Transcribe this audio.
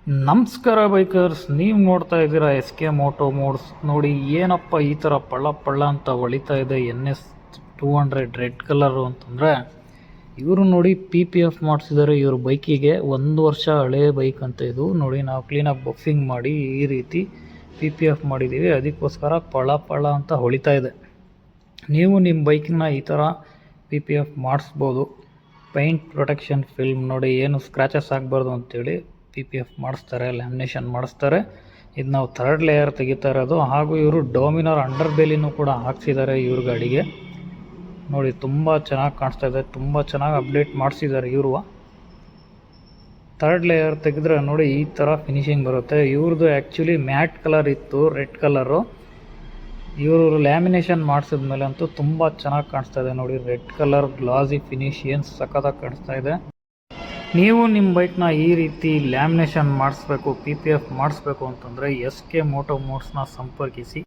ನಮಸ್ಕಾರ ಬೈಕರ್ಸ್, ನೀವು ನೋಡ್ತಾ ಇದ್ದೀರಾ ಎಸ್ ಕೆ ಮೋಟೋ ಮೋಡ್ಸ್. ನೋಡಿ ಏನಪ್ಪ ಈ ಥರ ಪಳ್ಳ ಪಳ್ಳ ಅಂತ ಹೊಳಿತಾ ಇದೆ NS200 ರೆಡ್ ಕಲರು ಅಂತಂದರೆ, ಇವರು ನೋಡಿ PPF ಮಾಡಿಸಿದ್ದಾರೆ ಇವ್ರ ಬೈಕಿಗೆ. 1 ವರ್ಷ ಹಳೇ ಬೈಕ್ ಅಂತ ಇದು. ನೋಡಿ ನಾವು ಕ್ಲೀನಾಗಿ ಬಫಿಂಗ್ ಮಾಡಿ ಈ ರೀತಿ PPF ಮಾಡಿದ್ದೀವಿ, ಅದಕ್ಕೋಸ್ಕರ ಪಳ ಪಳ ಅಂತ ಹೊಳಿತಾ ಇದೆ. ನೀವು ನಿಮ್ಮ ಬೈಕನ್ನ ಈ ಥರ PPF ಮಾಡಿಸ್ಬೋದು. ಪೈಂಟ್ ಪ್ರೊಟೆಕ್ಷನ್ ಫಿಲ್ಮ್ ನೋಡಿ, ಏನು ಸ್ಕ್ರ್ಯಾಚಸ್ ಆಗಬಾರ್ದು ಅಂತೇಳಿ PPF ಮಾಡಿಸ್ತಾರೆ, ಲ್ಯಾಮಿನೇಷನ್ ಮಾಡಿಸ್ತಾರೆ. ಇದು ನಾವು 3rd ಲೇಯರ್ ತೆಗಿತಾ ಇರೋದು. ಹಾಗೂ ಇವರು ಡೋಮಿನಾರ್ ಅಂಡರ್ ಬೇಲಿನೂ ಕೂಡ ಹಾಕ್ಸಿದ್ದಾರೆ ಇವ್ರ ಗಾಡಿಗೆ. ನೋಡಿ ತುಂಬ ಚೆನ್ನಾಗಿ ಕಾಣಿಸ್ತಾ ಇದೆ, ತುಂಬ ಚೆನ್ನಾಗಿ ಅಪ್ಡೇಟ್ ಮಾಡಿಸಿದ್ದಾರೆ ಇವರು. 3rd ಲೇಯರ್ ತೆಗೆದ್ರೆ ನೋಡಿ ಈ ಥರ ಫಿನಿಶಿಂಗ್ ಬರುತ್ತೆ. ಇವ್ರದ್ದು ಆ್ಯಕ್ಚುಲಿ ಮ್ಯಾಟ್ ಕಲರ್ ಇತ್ತು, ರೆಡ್ ಕಲರು. ಇವರು ಲ್ಯಾಮಿನೇಷನ್ ಮಾಡಿಸಿದ್ಮೇಲೆ ಅಂತೂ ತುಂಬ ಚೆನ್ನಾಗಿ ಕಾಣಿಸ್ತಾ ಇದೆ. ನೋಡಿ ರೆಡ್ ಕಲರ್ ಗ್ಲಾಸಿ ಫಿನಿಶ್ ಏನು ಸಖತ್ತಾಗಿ ಕಾಣಿಸ್ತಾ ಇದೆ. ನೀವು ನಿಮ್ಮ ಬೈಕ್ನ ಈ ರೀತಿ ಲ್ಯಾಮಿನೇಷನ್ ಮಾಡಿಸ್ಬೇಕು, PPF ಮಾಡಿಸ್ಬೇಕು ಅಂತಂದರೆ SK ಮೋಟೋ ಮೋಡ್ಸ್ನ ಸಂಪರ್ಕಿಸಿ.